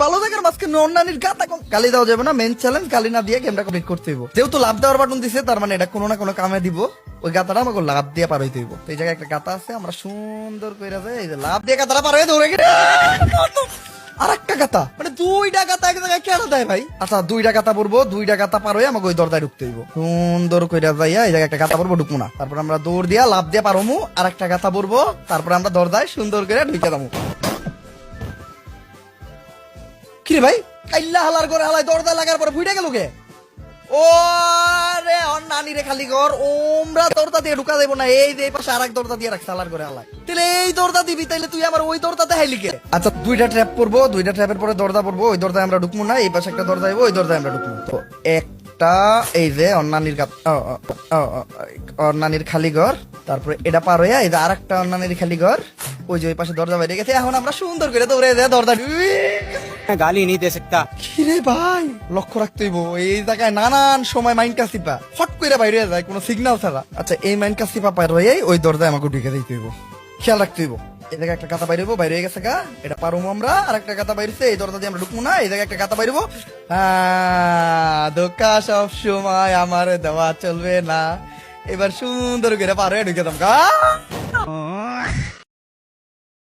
ভালো জায়গার মাঝখানে অন্যান্য গাতা গালি দেওয়া যাবে না। মেন চ্যালেঞ্জ গালি না দিয়ে গেমটা কমপ্লিট করতে হইব। যেহেতু লাভ দেওয়ার বাটন দিছে তার মানে এটা কোনো না কোনো কামে দিব। ওই গাতাটা আমাকে লাভ দিয়ে পার হইতে হইব। এই জায়গায় একটা গাতা আছে, আমরা সুন্দর করে এই যে লাভ দিয়ে গাতাটা পার হয়ে দৌড়ে গেলে আর একটা গাতা, মানে দুইটা গাতা এক জায়গায় কেন দেয় ভাই? আচ্ছা দুইটা গাতা পড়বো, দুইটা গাতা পার হয়ে আমাকে ওই দরজায় ঢুকতে হইব। সুন্দর করে যাইয়া এই জায়গায় একটা গাতা পড়বো, ঢুকবো না। তারপর আমরা দৌড় দিয়া লাভ দিয়ে পারমু, আর একটা গাতা পড়বো, তারপর আমরা দরজায় সুন্দর করে ঢুকে যাবো। কিরে ভাই কাইল্লা হালার করে হালাই দরজা লাগার পরে ফুইটা গেল কে? ও রে নানি রে খালি ঘর, ওমরা দরজা দিয়ে ঢুকা যাবো না। এই যে এই পাশে আর এক দরজা দিয়ে রাখছে হালার করে হালাই। তাহলে এই দরজা দিবি, তাইলে তুই আমার ওই দরজাতে হাইলি কে? আচ্ছা দুইটা ট্র্যাপ করবো, দুইটা ট্র্যাপের পরে দরজা পড়বো, ওই দরজায় আমরা ঢুকবো না। এই পাশে একটা দরজা আইবো, ওই দরজায় আমরা ঢুকবো। তো একটা এই যে অন্যানির অন্যানির খালি ঘর, তারপরে এটা পার হইয়া এই যে আর একটা অন্যানির খালি ঘর, ওই যে ওই পাশে দরজা বাইরে গেছে। এখন আমরা সুন্দর করে দৌড়ে যায় দরজা। गाली नहीं दे सकता। কিরে ভাই লক্ষ্য রাখতে হইব, এই জায়গায় নানান সময় মাইন্ড কাসিপা হট করে বাইরে যায় কোনো সিগন্যাল ছাড়া। আচ্ছা এই মাইন্ড কাসিপা পার হয়ে ওই দরজায় আমাকে ঢুকে দিতে হইব, খেয়াল রাখতে হইব। এই জায়গায় একটা গাতা বাইরে হইব, বাইরে হয়ে গেছে গা, এটা পারবো আমরা। আর একটা গাতা বাইরেছে, এই দরজা দিয়ে আমরা ঢুকবো না। এই জায়গায় একটা গাতা বাইরবো। ধোকা সব সময় আমার দেওয়া চলবে না। এবার সুন্দর করে পার হয়ে ঢুকে দাম গা।